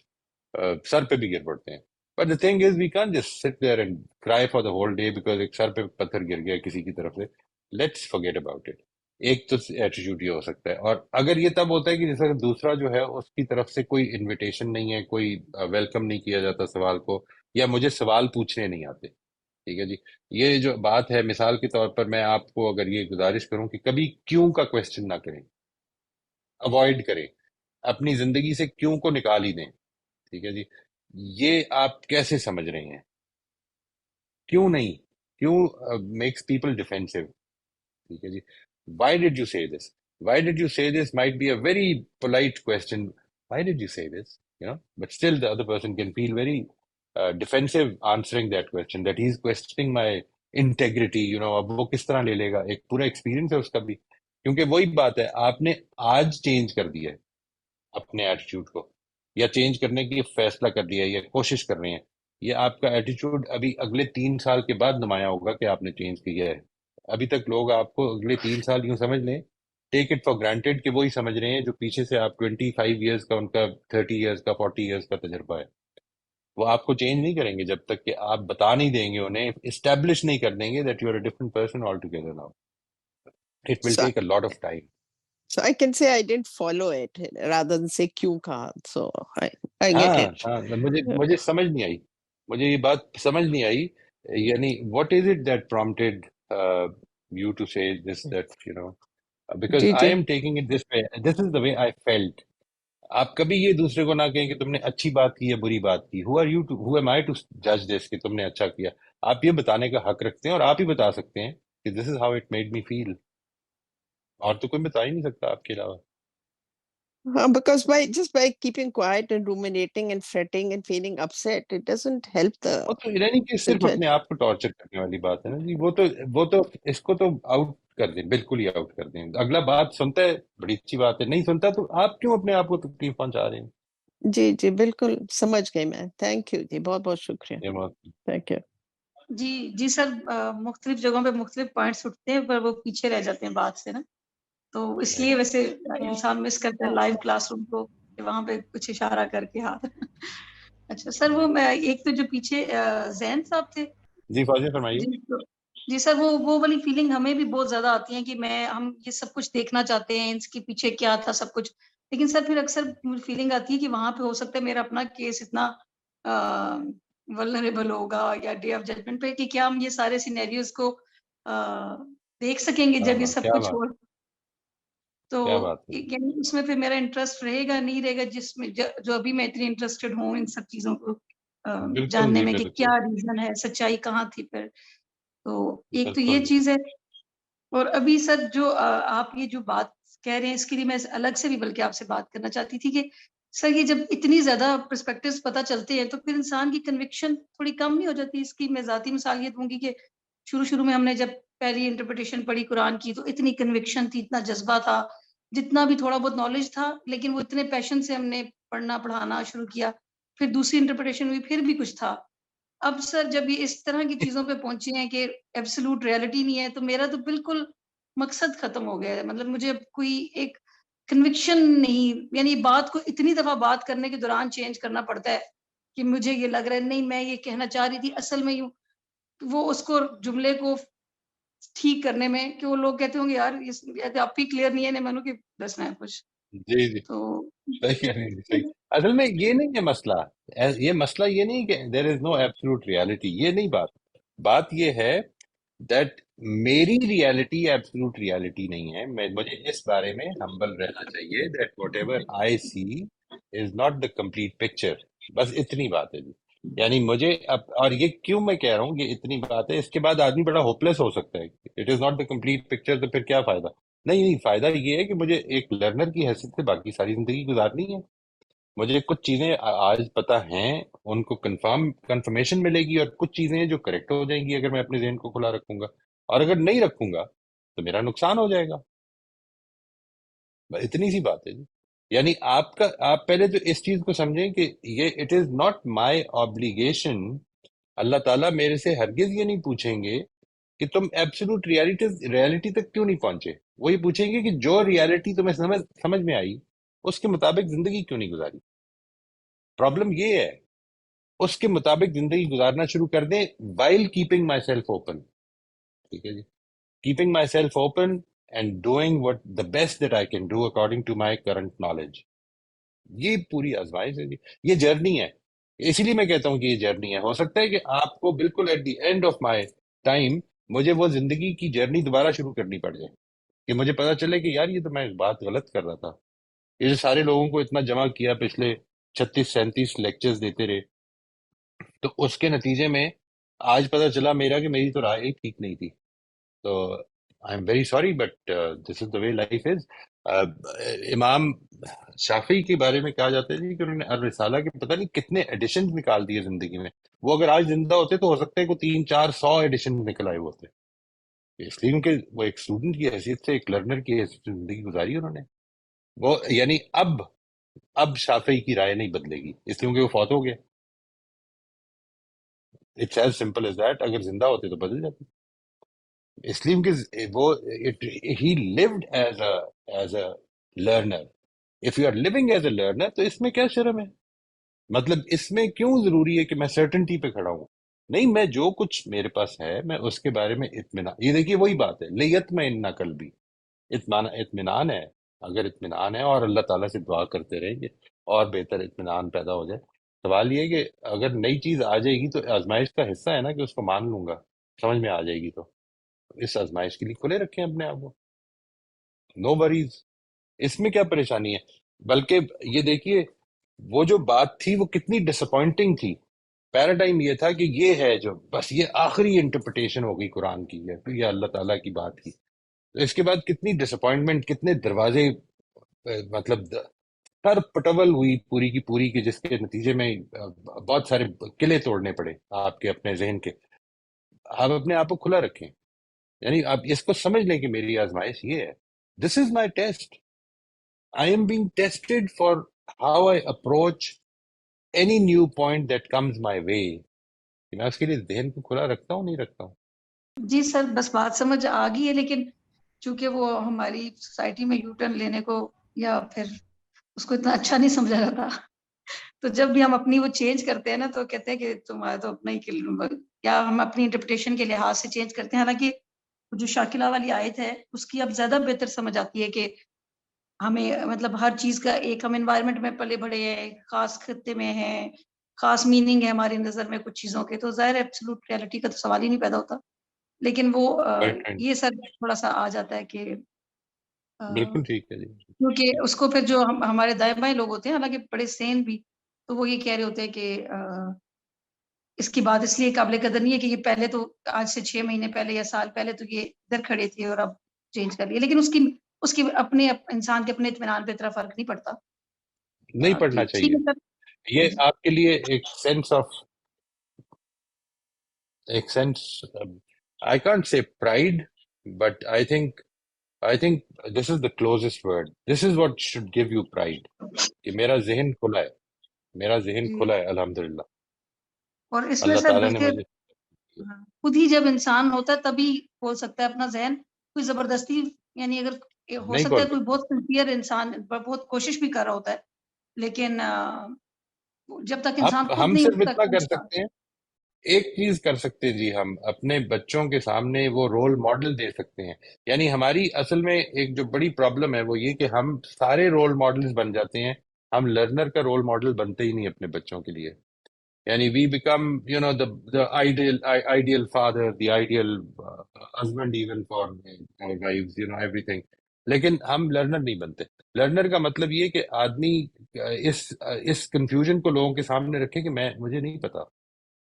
سر پہ بھی گر پڑتے ہیں. But the thing is, we can't just sit there and cry for the whole day because ایک سر پہ پتھر گر گیا کسی کی طرف سے. Let's forget about it. ایک تو ایٹیٹیوڈ یہ ہو سکتا ہے. اور اگر یہ تب ہوتا ہے کہ جیسے دوسرا جو ہے اس کی طرف سے کوئی انویٹیشن نہیں ہے, کوئی ویلکم نہیں کیا جاتا سوال کو, یا مجھے سوال پوچھنے نہیں آتے, ٹھیک ہے جی. یہ جو بات ہے, مثال کے طور پر میں آپ کو اگر یہ گزارش کروں کہ کبھی کیوں کا کوشچن نہ کریں, اوائڈ کریں, اپنی زندگی سے کیوں کو نکال ہی دیں, ٹھیک ہے جی. یہ آپ کیسے سمجھ رہے ہیں, کیوں نہیں, کیوں میکس پیپل ڈیفینسو, ٹھیک ہے جی. Why did you say this? Why did you say this might be a very polite question. Why did you say this? But still the other person can feel very defensive answering that question, that he's questioning my integrity اب وہ کس طرح لے لے گا، ایک پورا ایکسپیرینس ہے اس کا بھی. کیونکہ وہی بات ہے، آپ نے آج چینج کر دیا ہے اپنے ایٹیچیوڈ کو، یا چینج کرنے کی فیصلہ کر لیا ہے، یا کوشش کر رہے ہیں. یہ آپ کا ایٹیچیوڈ ابھی اگلے 3 سال کے بعد نمایاں ہوگا کہ آپ نے چینج کیا ہے. ابھی تک لوگ آپ کو اگلے 3 سال یوں سمجھ لیں، ٹیک اٹ فار گرانٹیڈ کہ وہی سمجھ رہے ہیں جو پیچھے سے آپ 25 ایئرس کا، ان کا 30 ایئرس کا، 40 ایئرس کا تجربہ ہے. وہ آپ کو چینج نہیں کریں گے جب تک کہ آپ بتا نہیں دیں گے، انہیں اسٹیبلش نہیں کر دیں گے that you are a different person altogether now. It will So, take a lot of time. so I can say I didn't follow it rather than say کیوں کہا. So I get ہاں it. ہاں، مجھے سمجھ نہیں آئی، مجھے یہ بات سمجھ نہیں آئی. یعنی what is it that prompted you to say this, that because جی آئی جی am taking it this way, this is the way I felt. آپ کبھی یہ دوسرے کو نہ کہیں کہ تم نے اچھی بات کی یا بری بات کی. ہو ایم آئی ٹو جج دس کہ تم نے اچھا کیا؟ آپ یہ بتانے کا حق رکھتے ہیں، اور آپ ہی بتا سکتے ہیں کہ this is how it made me feel, اور تو کوئی بتا ہی نہیں سکتا آپ کے علاوہ. because by keeping quiet and ruminating and fretting and feeling upset, it doesn't help the وہ تو یعنی کہ صرف اپنے situation. آپ کو ٹارچر کرنے والی بات ہے نا جی. وہ تو اس کو تو آؤٹ کر دیں، بالکل ہی آؤٹ کر دیں. اگلا بات سنتا ہے بڑی اچھی بات ہے، نہیں سنتا تو آپ کیوں اپنے آپ کو تکلیف پہنچا رہے ہیں؟ جی جی بالکل سمجھ گئی میں. تھینک یو جی، بہت بہت شکریہ. یہ بات تھینک یو. جی سر، مختلف جگہوں پہ مختلف پوائنٹس اٹھتے ہیں پر وہ پیچھے رہ جاتے ہیں بات سے نا، تو اس لیے ویسے انسان مس کرتا ہے لائیو کلاس روم کو کہ وہاں پہ کچھ اشارہ کر کے ہاتھ. اچھا سر، وہ ایک تو جو پیچھے زین صاحب تھے، جی فاضل فرمائیے. جی سر، وہ والی فیلنگ ہمیں بھی بہت زیادہ آتی ہے کہ ہم یہ سب کچھ دیکھنا چاہتے ہیں، اس کے پیچھے کیا تھا سب کچھ. لیکن سر پھر اکثر فیلنگ آتی ہے کہ وہاں پہ ہو سکتا ہے میرا اپنا کیس اتنا ولنریبل ہوگا یا ڈے آف ججمنٹ پہ کہ کیا ہم یہ سارے سینیریوز کو دیکھ سکیں گے جب یہ سب کیا کچھ بات، ہو. تو کیا بات ہے. یعنی اس میں پھر میرا انٹرسٹ رہے گا نہیں رہے گا، جس میں جو ابھی میں اتنی انٹرسٹڈ ہوں ان سب چیزوں کو بالکل جاننے جی، میں کہ بالکل کیا ریزن ہے، سچائی کہاں تھی پھر. تو ایک تو یہ بالکل. چیز ہے. اور ابھی سر جو آپ یہ جو بات کہہ رہے ہیں، اس کے لیے میں الگ سے بھی بلکہ آپ سے بات کرنا چاہتی تھی کہ سر یہ جب اتنی زیادہ پرسپیکٹیوز پتہ چلتے ہیں تو پھر انسان کی کنوکشن تھوڑی کم نہیں ہو جاتی؟ اس کی میں ذاتی مثال یہ دوں گی کہ شروع میں ہم نے جب پہلی انٹرپریٹیشن پڑھی قرآن کی تو اتنی کنوکشن تھی، اتنا جذبہ تھا، جتنا بھی تھوڑا بہت نالج تھا، لیکن وہ اتنے پیشن سے ہم نے پڑھانا شروع کیا. پھر دوسری انٹرپریٹیشن ہوئی، پھر بھی کچھ تھا. اب سر جب یہ اس طرح کی چیزوں پہ پہنچے ہیں کہ ایبسولوٹ ریالٹی نہیں ہے، تو میرا تو بالکل مقصد ختم ہو گیا ہے. مطلب مجھے اب کوئی ایک کنوکشن نہیں، یعنی بات کو اتنی دفعہ بات کرنے کے دوران چینج کرنا پڑتا ہے کہ مجھے یہ لگ رہا ہے نہیں میں یہ کہنا چاہ رہی تھی اصل میں یوں. وہ اس کو جملے کو ٹھیک کرنے میں کہ وہ لوگ کہتے ہوں گے یار آپ ہی کلیئر نہیں ہے میں نے کہ دسنا ہے کچھ. جی تو صحیح کہہ رہی ہیں، صحیح. اصل میں یہ نہیں ہے مسئلہ، یہ نہیں کہ دیر از نو ایبسولوٹ ریالٹی، یہ نہیں بات یہ ہے دیٹ میری ریالٹی ایبسولوٹ ریالٹی نہیں ہے. مجھے اس بارے میں ہمبل رہنا چاہیے that whatever I see is not the complete picture. بس اتنی بات ہے جی. یعنی مجھے اور یہ کیوں میں کہہ رہا ہوں کہ اتنی بات ہے، اس کے بعد آدمی بڑا ہوپلیس ہو سکتا ہے. It is not the complete picture, تو پھر کیا فائدہ؟ نہیں، فائدہ یہ ہے کہ مجھے ایک لرنر کی حیثیت سے باقی ساری زندگی گزارنی ہے. مجھے کچھ چیزیں آج پتہ ہیں، ان کو کنفرمیشن ملے گی، اور کچھ چیزیں ہیں جو کریکٹ ہو جائیں گی اگر میں اپنے ذہن کو کھلا رکھوں گا، اور اگر نہیں رکھوں گا تو میرا نقصان ہو جائے گا. بس اتنی سی بات ہے جی. یعنی آپ پہلے تو اس چیز کو سمجھیں کہ یہ it is not my obligation. Allah تعالیٰ میرے سے ہرگز یہ نہیں پوچھیں گے کہ تم ایبسولوٹ ریالٹی تک کیوں نہیں پہنچے. وہی پوچھیں گے کہ جو ریالٹی تمہیں سمجھ میں آئی اس کے مطابق زندگی کیوں نہیں گزاری. پرابلم یہ ہے، اس کے مطابق زندگی گزارنا شروع کر دیں while keeping myself open. ٹھیک ہے جی، keeping myself open and doing what the best that I can do according to my current knowledge. یہ پوری آزمائش ہے جی، یہ جرنی ہے. اسی لیے میں کہتا ہوں کہ یہ جرنی ہے. ہو سکتا ہے کہ آپ کو بالکل at the end of my time مجھے وہ زندگی کی جرنی دوبارہ شروع کرنی پڑ جائے کہ مجھے پتا چلے کہ یار یہ تو میں بات غلط کر رہا تھا. یہ جو سارے لوگوں کو اتنا جمع کیا، پچھلے 36-37 لیکچرز دیتے رہے، تو اس کے نتیجے میں آج پتا چلا میرا کہ میری تو رائے ٹھیک نہیں تھی. تو I am very sorry but this is the way life is. امام شافعی کے بارے میں کہا جاتا ہے جی کہ انہوں نے الرسالہ کے پتہ نہیں کتنے ایڈیشن نکال دیے زندگی میں. وہ اگر آج زندہ ہوتے تو ہو سکتا ہے کہ 300-400 ایڈیشن نکل آئے ہوتے، اس لیے کیونکہ وہ ایک اسٹوڈنٹ کی حیثیت سے، ایک لرنر کی حیثیت سے زندگی گزاری انہوں نے. وہ یعنی اب شافعی کی رائے نہیں بدلے گی اس لیے کہ وہ فوت ہو گیا. It's as simple as that. اگر زندہ ہوتے تو بدل جاتی، اس لیے کہ وہ ہی lived as a learner. If you are living as a learner تو اس میں کیا شرم ہے؟ مطلب اس میں کیوں ضروری ہے کہ میں سرٹنٹی پہ کھڑا ہوں؟ نہیں، میں جو کچھ میرے پاس ہے میں اس کے بارے میں اطمینان، یہ دیکھیے وہی بات ہے لیطمئن قلبی، اطمینان ہے. اگر اطمینان ہے اور اللہ تعالیٰ سے دعا کرتے رہیں گے اور بہتر اطمینان پیدا ہو جائے. سوال یہ ہے کہ اگر نئی چیز آ جائے گی تو آزمائش کا حصہ ہے نا کہ اس کو مان لوں گا، سمجھ میں آ جائے گی تو اس آزمائش کے لیے کھلے رکھیں اپنے آپ کو. نو وریز، اس میں کیا پریشانی ہے؟ بلکہ یہ دیکھیے وہ جو بات تھی وہ کتنی ڈس اپوائنٹنگ تھی. پیراڈائم یہ تھا کہ یہ ہے جو بس یہ آخری انٹرپریٹیشن ہو گئی قرآن کی یا اللہ تعالیٰ کی بات کی. اس کے بعد کتنی ڈس اپوائنٹمنٹ، کتنے دروازے مطلب سر پٹول ہوئی پوری کی پوری کی، جس کے نتیجے میں بہت سارے قلعے توڑنے پڑے آپ کے اپنے ذہن کے. آپ اپنے آپ کو کھلا رکھیں، یعنی آپ اس کو سمجھ لیں کہ میری آزمائش یہ ہے. This is my test. I am being tested for how I approach any new point that comes my way. میں اس کے لیے ذہن کو کھلا رکھتا ہوں نہیں رکھتا ہوں. جی سر، بس بات سمجھ آ گئی ہے، لیکن چونکہ وہ ہماری سوسائٹی میں یو ٹرن لینے کو یا پھر اس کو اتنا اچھا نہیں سمجھا جاتا، تو جب بھی ہم اپنی وہ چینج کرتے ہیں نا تو کہتے ہیں کہ تمہارا تو اپنا ہی، یا ہم اپنی انٹرپریٹیشن کے لحاظ سے چینج کرتے ہیں. حالانکہ جو شاکلہ والی آیت ہے اس کی اب زیادہ بہتر سمجھ آتی ہے کہ ہمیں مطلب ہر چیز کا ایک ہم انوائرمنٹ میں پلے بڑے ہیں، خاص خطے میں ہیں، خاص میننگ ہے ہماری نظر میں کچھ چیزوں کے، تو ظاہر ایبسولوٹ ریالٹی کا تو سوال ہی نہیں پیدا ہوتا. لیکن وہ یہ سر تھوڑا سا آ جاتا ہے کہ بالکل ٹھیک ہے جی. کیونکہ اس کو پھر جو ہمارے دائیں بائیں لوگ ہوتے ہیں، حالانکہ بڑے سین بھی، تو وہ یہ کہہ رہے ہوتے ہیں کہ اس کی بات اس لیے قابل قدر نہیں ہے کہ یہ پہلے تو آج سے 6 مہینے پہلے یا سال پہلے تو یہ ادھر کھڑے تھے اور اب چینج کر لیے. لیکن اس کی اپنے انسان کے اپنے اطمینان پہ اتنا فرق نہیں پڑتا. نہیں پڑھنا ٹھیک چاہیے. ہے سر. یہ آپ کے لیے ایک sense I can't say pride, but I think this is the closest word. This is what should give you pride. کہ میرا ذہن کھلا ہے، میرا ذہن کھلا ہے الحمدللہ. اور اس میں اللہ سر تعالیٰ نے بلکہ مجھے خود ہی جب انسان ہوتا ہے تبھی کھول سکتا ہے اپنا ذہن. کوئی زبردستی، یعنی اگر ہو نہیں سکتا ہے کھول کوئی بہت سنسیئر انسان بہت کوشش بھی کر رہا ہوتا ہے، لیکن جب تک انسان خود ہم نہیں صرف اس تک اتنا کر پہنچتا. سکتے ہیں، ایک چیز کر سکتے ہیں جی، ہم اپنے بچوں کے سامنے وہ رول ماڈل دے سکتے ہیں. یعنی ہماری اصل میں ایک جو بڑی پرابلم ہے وہ یہ کہ ہم سارے رول ماڈلز بن جاتے ہیں، ہم لرنر کا رول ماڈل بنتے ہی نہیں اپنے بچوں کے لیے. یعنی we become the ideal father, the ideal husband even for our wives, everything. لیکن ہم لرنر نہیں بنتے. لرنر کا مطلب یہ کہ آدمی اس کنفیوژن کو لوگوں کے سامنے رکھے کہ مجھے نہیں پتا.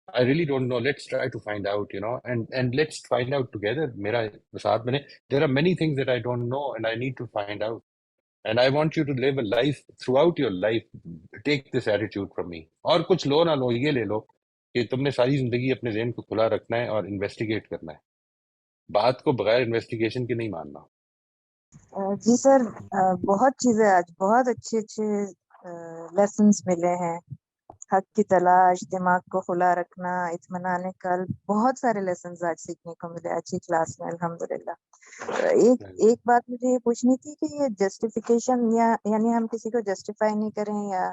I really don't know. Let's try to find out, and let's find out together. میرا ساتھ بنے. There are many things that I don't know and I need to find out. And I want you to live a life, throughout your life, take this attitude from me. اور کچھ لو نہ لو، یہ لے لو کہ تم نے ساری زندگی اپنے ذہن کو کھلا رکھنا ہے اور انویسٹیگیٹ کرنا ہے. بات کو بغیر انویسٹیگیشن کے نہیں ماننا. جی سر، بہت چیزیں آج بہت اچھے لیسنز ملے ہیں. حق کی تلاش، دماغ کو کھلا رکھنا، اطمینان قلب، بہت سارے لیسنز آج سیکھنے کو ملے اچھی کلاس میں الحمدللہ. ایک بات مجھے یہ پوچھنی تھی کہ یہ جسٹیفیکیشن یعنی ہم کسی کو جسٹیفائی نہیں کریں یا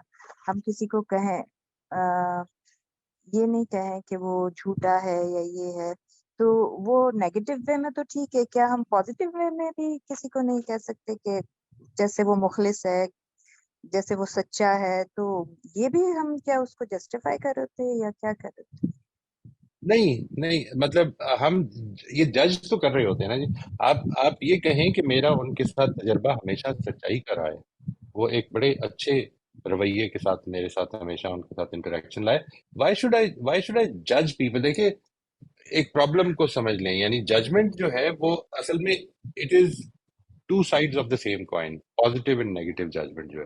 ہم کسی کو کہیں یہ نہیں کہیں کہ وہ جھوٹا ہے یا یہ ہے، تو وہ نیگیٹو وے میں تو ٹھیک ہے، کیا ہم پازیٹیو وے میں بھی کسی کو نہیں کہہ سکتے کہ جیسے وہ مخلص ہے، جیسے وہ سچا ہے، تو یہ بھی ہم کیا اس کو جسٹیفائی کر رہے تھے یا کیا کر رہے تھے؟ نہیں، مطلب ہم یہ جج تو کر رہے ہوتے ہیں نا جی. آپ یہ کہیں کہ میرا ان کے ساتھ تجربہ ہمیشہ سچائی کا رہا ہے، وہ ایک بڑے اچھے رویے کے ساتھ میرے ساتھ ہمیشہ ان کے ساتھ انٹریکشن لائے. وائی شوڈ آئی جج پیپل؟ دیکھیے ایک پرابلم کو سمجھ لیں، یعنی ججمنٹ جو ہے وہ اصل میں it is 2 sides of the same coin, positive and negative judgment جو ہے.